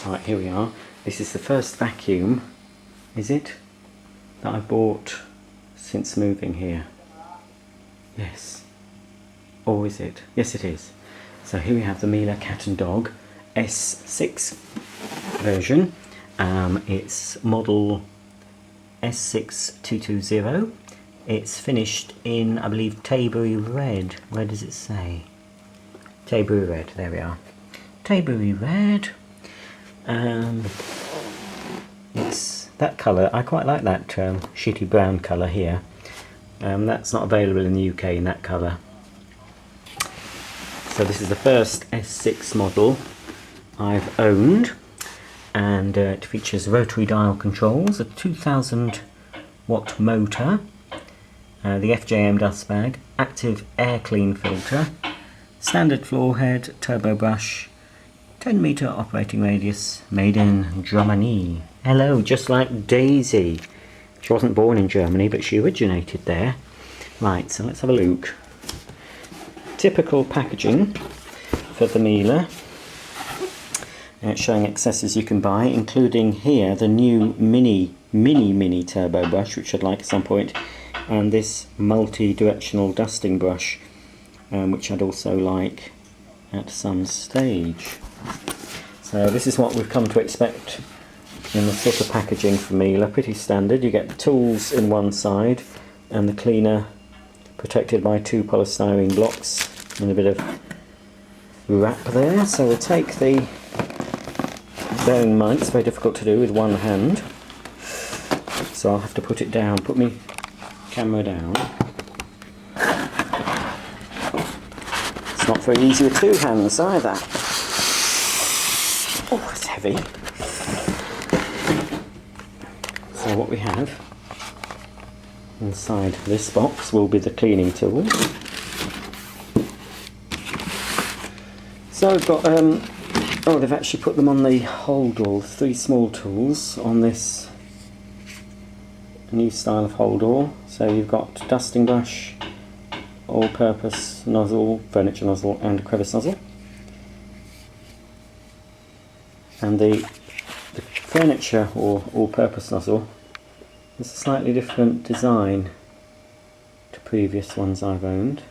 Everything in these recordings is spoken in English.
Right, here we are. This is the first vacuum, is it, that I bought since moving here? Yes. Or is it? Yes, it is. So here we have the Miele Cat and Dog S6 version. It's model S6220. It's finished in, I believe, Tabouret Red. Where does it say? Tabouret Red, there we are. Tabouret Red. It's that colour. I quite like that shitty brown colour here. That's not available in the UK in that colour. So this is the first S6 model I've owned, and it features rotary dial controls, a 2000 watt motor, the FJM dust bag, active air clean filter, standard floor head, turbo brush, 10 metre operating radius, made in Germany. Hello, just like Daisy. She wasn't born in Germany, but she originated there. Right, so let's have a look. Typical packaging for the Miele. It's showing accessories you can buy, including here the new mini turbo brush, which I'd like at some point, and this multi-directional dusting brush, which I'd also like at some stage. So this is what we've come to expect in the sort of packaging for Miele. Pretty standard. You get the tools in one side and the cleaner protected by 2 polystyrene blocks and a bit of wrap there. So we'll take the, bearing in mind it's very difficult to do with one hand, so I'll have to put it down, put my camera down. It's not very easy with 2 hands either. Oh, it's heavy. So what we have inside this box will be the cleaning tools. So we've got, oh, they've actually put them on the holdall, 3 small tools on this new style of holdall. So you've got dusting brush, all-purpose nozzle, furniture nozzle and a crevice nozzle. And the furniture or all-purpose nozzle is a slightly different design to previous ones I've owned.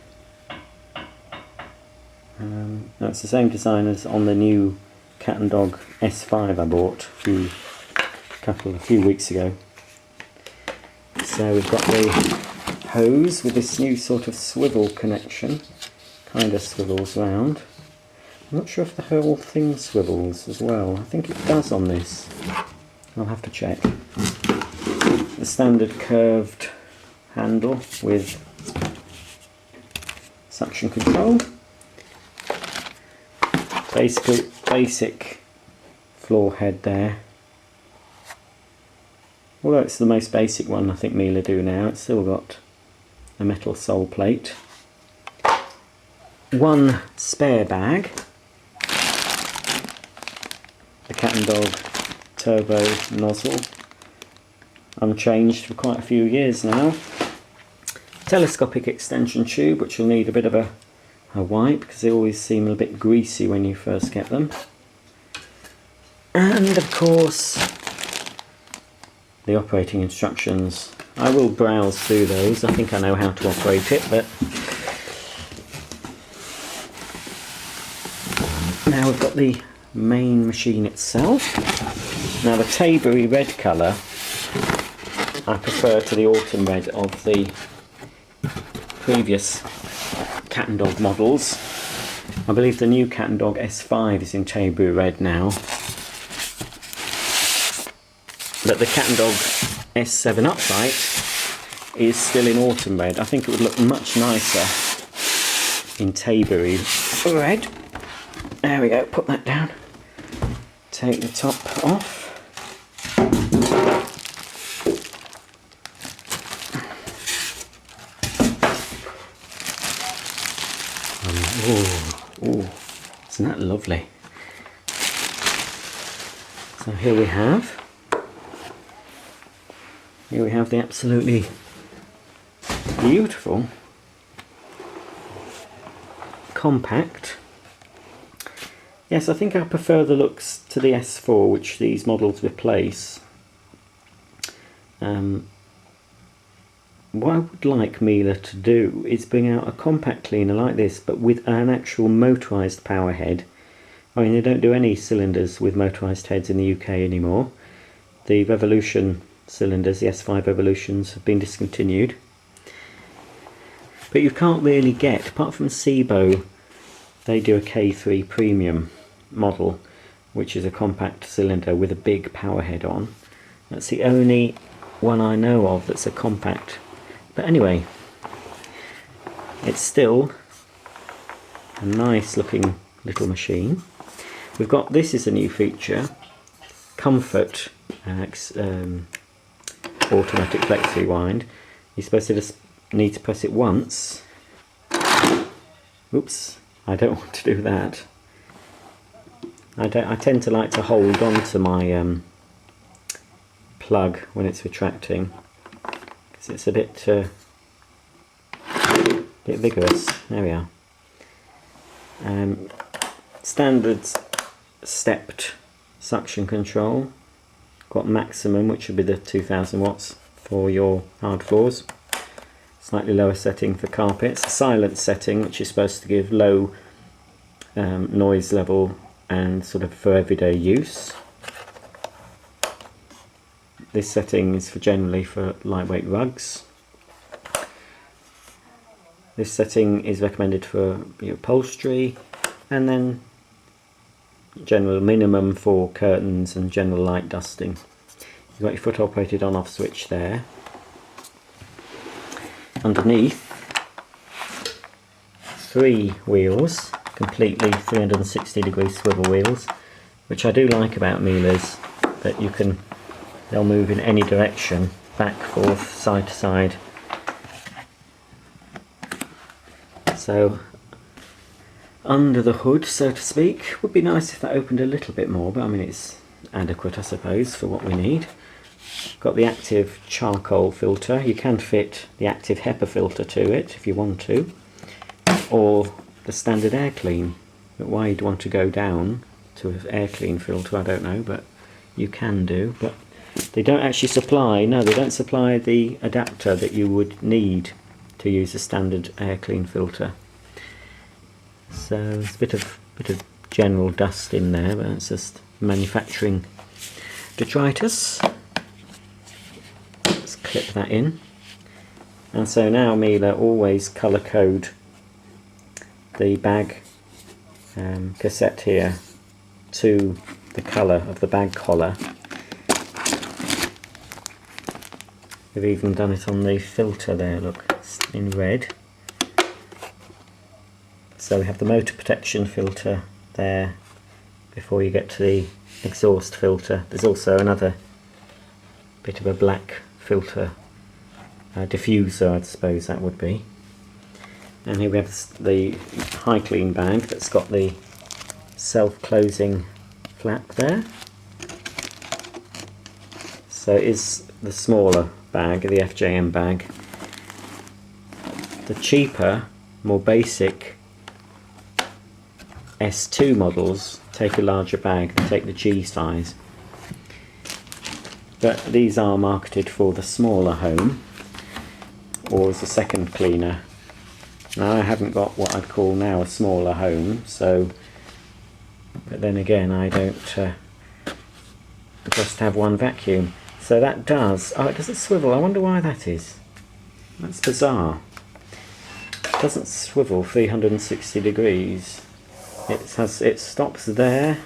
Now it's the same design as on the new Cat and Dog S5 I bought a few weeks ago. So we've got the hose with this new sort of swivel connection, kind of swivels round. I'm not sure if the whole thing swivels as well. I think it does on this. I'll have to check. The standard curved handle with suction control. Basic floor head there. Although it's the most basic one I think Miele do now, it's still got a metal sole plate. 1 spare bag. The Cat and Dog turbo nozzle, unchanged for quite a few years now. Telescopic extension tube, which will need a bit of a wipe because they always seem a bit greasy when you first get them. And of course the operating instructions. I will browse through those. I think I know how to operate it, but now we've got the main machine itself. Now the Tabouret Red colour I prefer to the autumn red of the previous Cat and Dog models. I believe the new Cat and Dog S5 is in Tabouret Red now, but the Cat and Dog S7 Upright is still in autumn red. I think it would look much nicer in Tabouret Red. There we go, put that down. Take the top off. Oh, isn't that lovely? So here we have the absolutely beautiful, compact Yes, I think I prefer the looks to the S4, which these models replace. What I would like Miele to do is bring out a compact cleaner like this, but with an actual motorised power head. I mean, they don't do any cylinders with motorised heads in the UK anymore. The Revolution cylinders, the S5 Revolutions, have been discontinued. But you can't really get, apart from Sebo, they do a K3 Premium model, which is a compact cylinder with a big power head on. That's the only one I know of that's a compact. But anyway, it's still a nice looking little machine. We've got, this is a new feature, Comfort automatic flexi wind. You're supposed to just need to press it once. Oops, I don't want to do that. I tend to like to hold on to my plug when it's retracting, because it's a bit vigorous. There we are. Standard stepped suction control. Got maximum, which would be the 2000 watts for your hard floors. Slightly lower setting for carpets. Silent setting, which is supposed to give low noise level and sort of for everyday use. This setting is generally for lightweight rugs. This setting is recommended for your upholstery, and then general minimum for curtains and general light dusting. You've got your foot operated on off switch there. Underneath, 3 wheels, completely 360-degree swivel wheels, which I do like about Miele's, that they'll move in any direction, back, forth, side to side. So under the hood, so to speak, would be nice if that opened a little bit more, but I mean it's adequate, I suppose, for what we need. Got the active charcoal filter. You can fit the active HEPA filter to it if you want to, or the standard air clean. But why you'd want to go down to an air clean filter, I don't know, but you can do. But they don't actually supply, no, they don't supply the adapter that you would need to use a standard air clean filter. So there's a bit of general dust in there, but it's just manufacturing detritus. Let's clip that in. And so now Miele always colour code the bag cassette here to the colour of the bag collar. They've even done it on the filter there, look, it's in red. So we have the motor protection filter there before you get to the exhaust filter. There's also another bit of a black filter diffuser, I suppose that would be. And here we have the high clean bag that's got the self-closing flap there. So it is the smaller bag, the FJM bag. The cheaper, more basic S2 models take a larger bag, they take the G size. But these are marketed for the smaller home, or as a second cleaner. Now I haven't got what I'd call now a smaller home, so, but then again I don't just have one vacuum. So that does, oh, it doesn't swivel, I wonder why that is. That's bizarre. It doesn't swivel 360 degrees. It stops there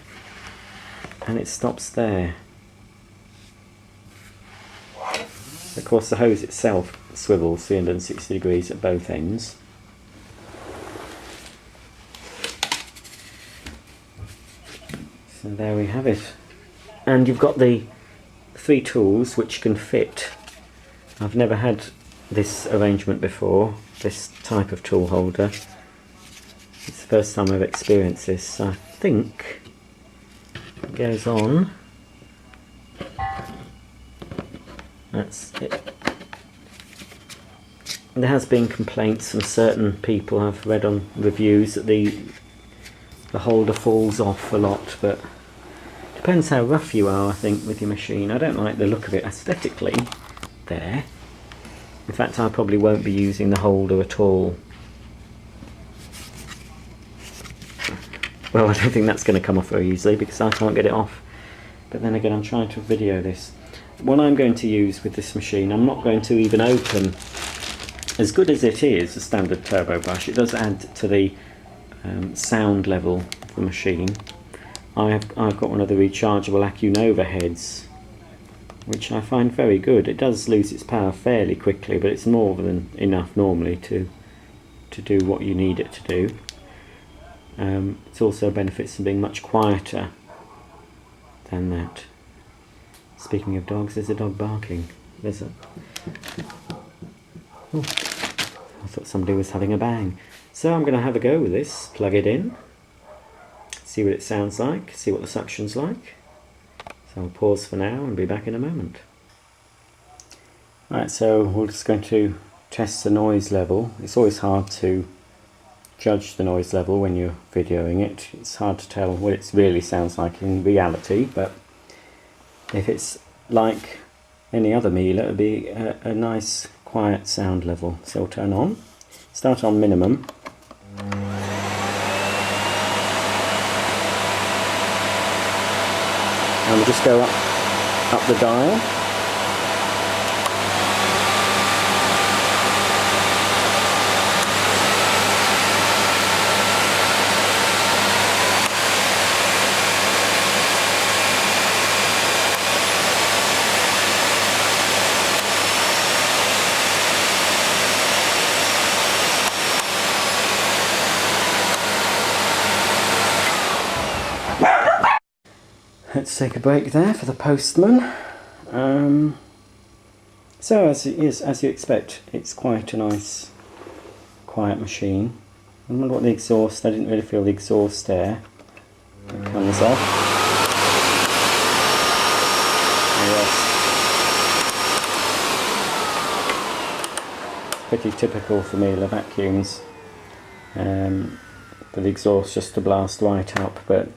and it stops there. Of course the hose itself swivels 360 degrees at both ends. So there we have it. And you've got the 3 tools which can fit. I've never had this arrangement before, this type of tool holder. It's the first time I've experienced this. I think it goes on. That's it. There has been complaints from certain people I've read on reviews that the the holder falls off a lot, but depends how rough you are, I think, with your machine. I don't like the look of it aesthetically there. In fact, I probably won't be using the holder at all. Well, I don't think that's going to come off very easily because I can't get it off. But then again, I'm trying to video this. What I'm going to use with this machine, I'm not going to even open. As good as it is, a standard turbo brush, it does add to the sound level of the machine. I've got one of the rechargeable Acura Overheads, which I find very good. It does lose its power fairly quickly, but it's more than enough normally to do what you need it to do. It also benefits from being much quieter than that. Speaking of dogs, there's a dog barking. There's a... Oh, I thought somebody was having a bang. So I'm going to have a go with this, plug it in, see what it sounds like, see what the suction's like. So I'll pause for now and be back in a moment. Right, so we're just going to test the noise level. It's always hard to judge the noise level when you're videoing it. It's hard to tell what it really sounds like in reality, but if it's like any other Miele, it would be a nice quiet sound level. So we'll turn on, start on minimum. And we'll just go up the dial. Let's take a break there for the postman. So as you expect, it's quite a nice, quiet machine. I wonder what the exhaust. I didn't really feel the exhaust there. It comes off. Yes. Pretty typical for Miele vacuums. For the exhaust just to blast right up, but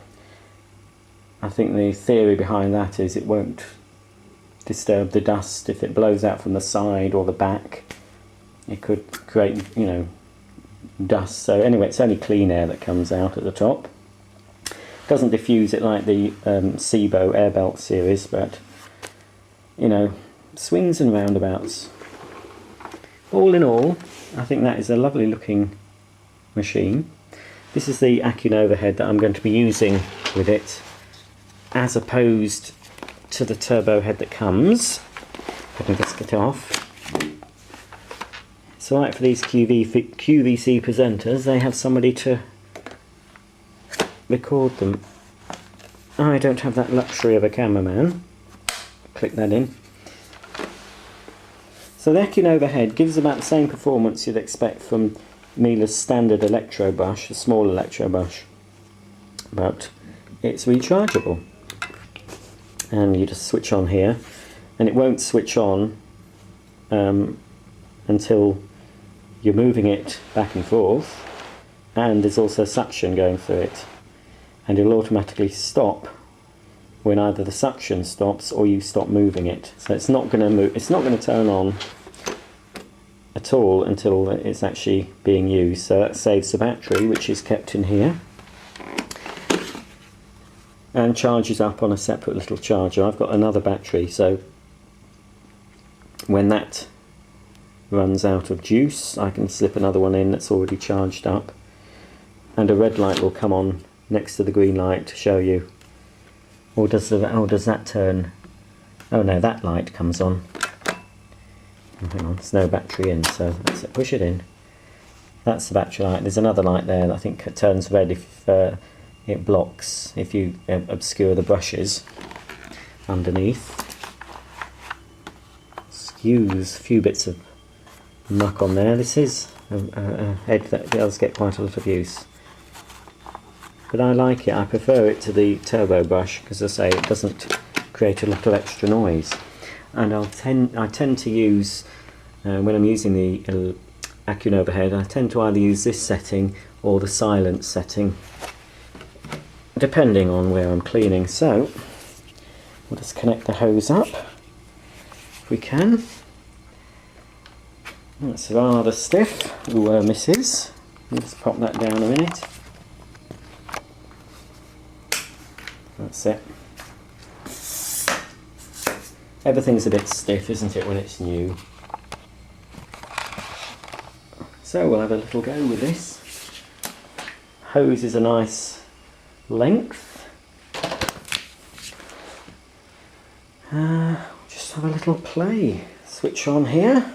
I think the theory behind that is it won't disturb the dust if it blows out from the side or the back. It could create, dust. So anyway, it's only clean air that comes out at the top. Doesn't diffuse it like the SIBO air belt series, but swings and roundabouts. All in all, I think that is a lovely looking machine. This is the Acura Overhead that I'm going to be using with it, as opposed to the turbo head that comes. If I can just get it off. So like for these QVC presenters, they have somebody to record them. I don't have that luxury of a cameraman. Click that in. So the Acura Overhead gives about the same performance you'd expect from Miele's standard electro brush, a small electro brush, but it's rechargeable. And you just switch on here, and it won't switch on until you're moving it back and forth, and there's also suction going through it, and it'll automatically stop when either the suction stops or you stop moving it. So it's not going to move, it's not going to turn on at all until it's actually being used. So that saves the battery, which is kept in here, and charges up on a separate little charger. I've got another battery, so when that runs out of juice I can slip another one in that's already charged up, and a red light will come on next to the green light to show you. Or does that turn? Oh no, that light comes on. Oh, hang on, there's no battery in, so that's it. Push it in. That's the battery light. There's another light there that I think turns red if it blocks, if you obscure the brushes underneath. Excuse a few bits of muck on there. This is a head that does get quite a lot of use, but I like it. I prefer it to the turbo brush because, as I say, it doesn't create a lot of extra noise. And I tend to use, when I'm using the Acura Overhead, I tend to either use this setting or the silence setting. depending on where I'm cleaning. So we'll just connect the hose up if we can. That's rather stiff. Ooh, misses. Let's pop that down a minute. That's it. Everything's a bit stiff, isn't it, when it's new? So we'll have a little go with this. Hose is a nice length. Just have a little play. Switch on here.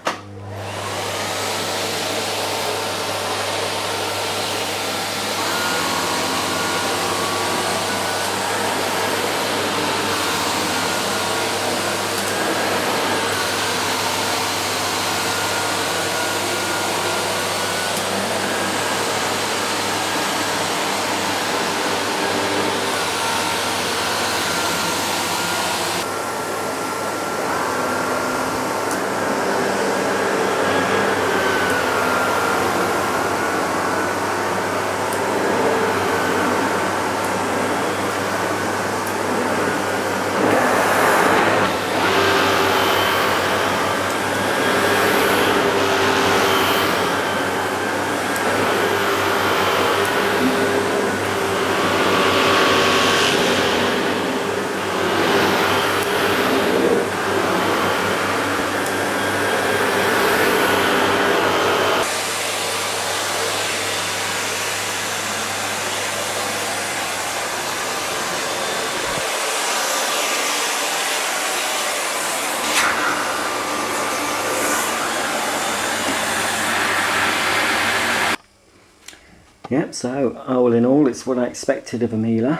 Yep, so all in all, it's what I expected of a Miele.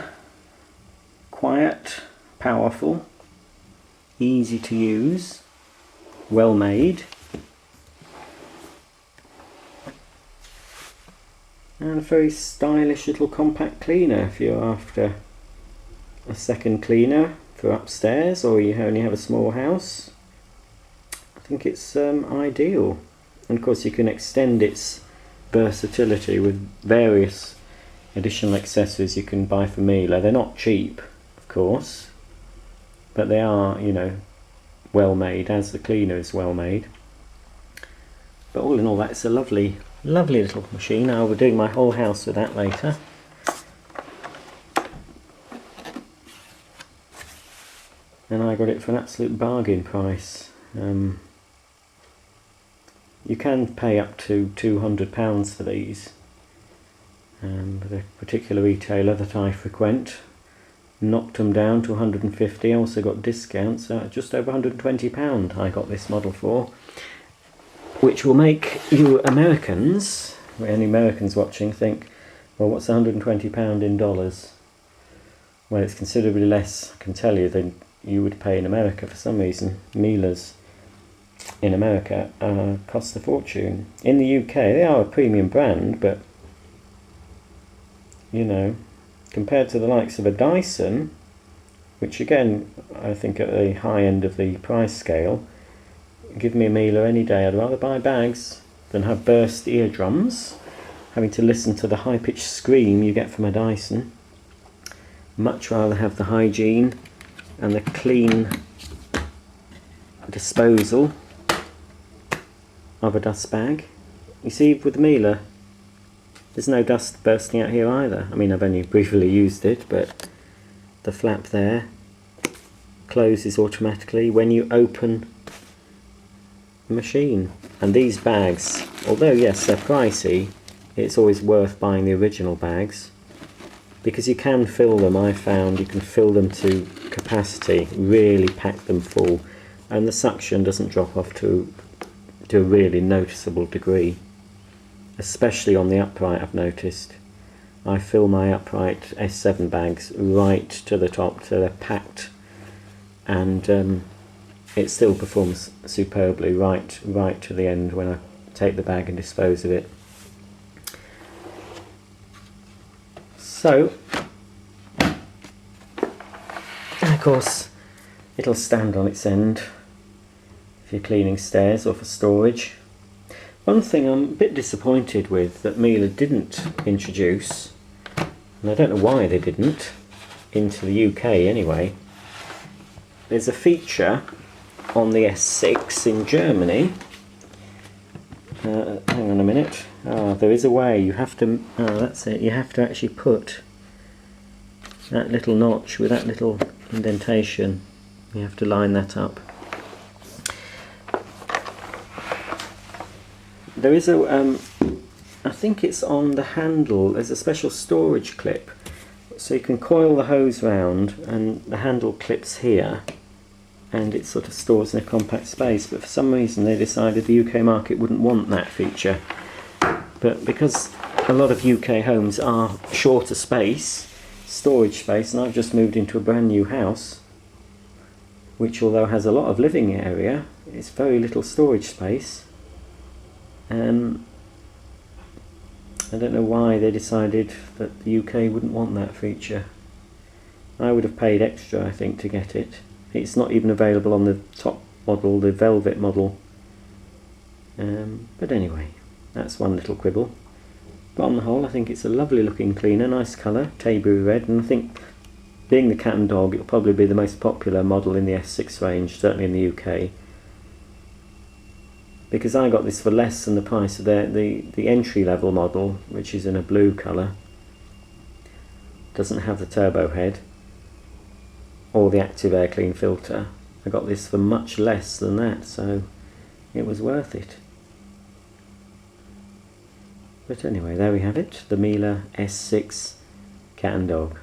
Quiet, powerful, easy to use, well made, and a very stylish little compact cleaner if you're after a second cleaner for upstairs or you only have a small house. I think it's ideal, and of course you can extend its versatility with various additional accessories you can buy from Miele. They're not cheap, of course, but they are, you know, well made, as the cleaner is well made. But all in all, that's a lovely little machine. I'll be doing my whole house with that later. And I got it for an absolute bargain price. You can pay up to £200 for these. But a particular retailer that I frequent knocked them down to 150. I also got discounts, just over £120 I got this model for, which will make you Americans, any Americans watching, think, well, what's £120 in dollars? Well, it's considerably less, I can tell you, than you would pay in America for some reason. Miele's in America cost a fortune. In the UK they are a premium brand, but you know, compared to the likes of a Dyson, which again I think at the high end of the price scale, give me a Miele any day. I'd rather buy bags than have burst eardrums, having to listen to the high-pitched scream you get from a Dyson. Much rather have the hygiene and the clean disposal of a dust bag. You see, with the Miele, there's no dust bursting out here either. I mean, I've only briefly used it, but the flap there closes automatically when you open the machine. And these bags, although yes, they're pricey, it's always worth buying the original bags, because you can fill them. I found you can fill them to capacity, really pack them full, and the suction doesn't drop off to a really noticeable degree, especially on the upright. I've noticed I fill my upright S7 bags right to the top, so they're packed, and it still performs superbly right to the end when I take the bag and dispose of it. So, of course, it'll stand on its end if you're cleaning stairs or for storage. One thing I'm a bit disappointed with that Miele didn't introduce, and I don't know why they didn't, into the UK anyway. There's a feature on the S6 in Germany. Hang on a minute. There is a way. You have to. That's it. You have to actually put that little notch with that little indentation. You have to line that up. There is a. I think it's on the handle. There's a special storage clip, so you can coil the hose round, and the handle clips here, and it sort of stores in a compact space. But for some reason they decided the UK market wouldn't want that feature. But because a lot of UK homes are shorter storage space, and I've just moved into a brand new house, which although has a lot of living area, it's very little storage space. I don't know why they decided that the UK wouldn't want that feature. I would have paid extra, I think, to get it. It's not even available on the top model, the Velvet model. But anyway, that's one little quibble. But on the whole, I think it's a lovely looking cleaner, nice colour, Taybury red, and I think, being the cat and dog, it'll probably be the most popular model in the S6 range, certainly in the UK. Because I got this for less than the price of the entry level model, which is in a blue colour. Doesn't have the turbo head or the active air clean filter. I got this for much less than that, so it was worth it. But anyway, there we have it, the Miele S6 cat and dog.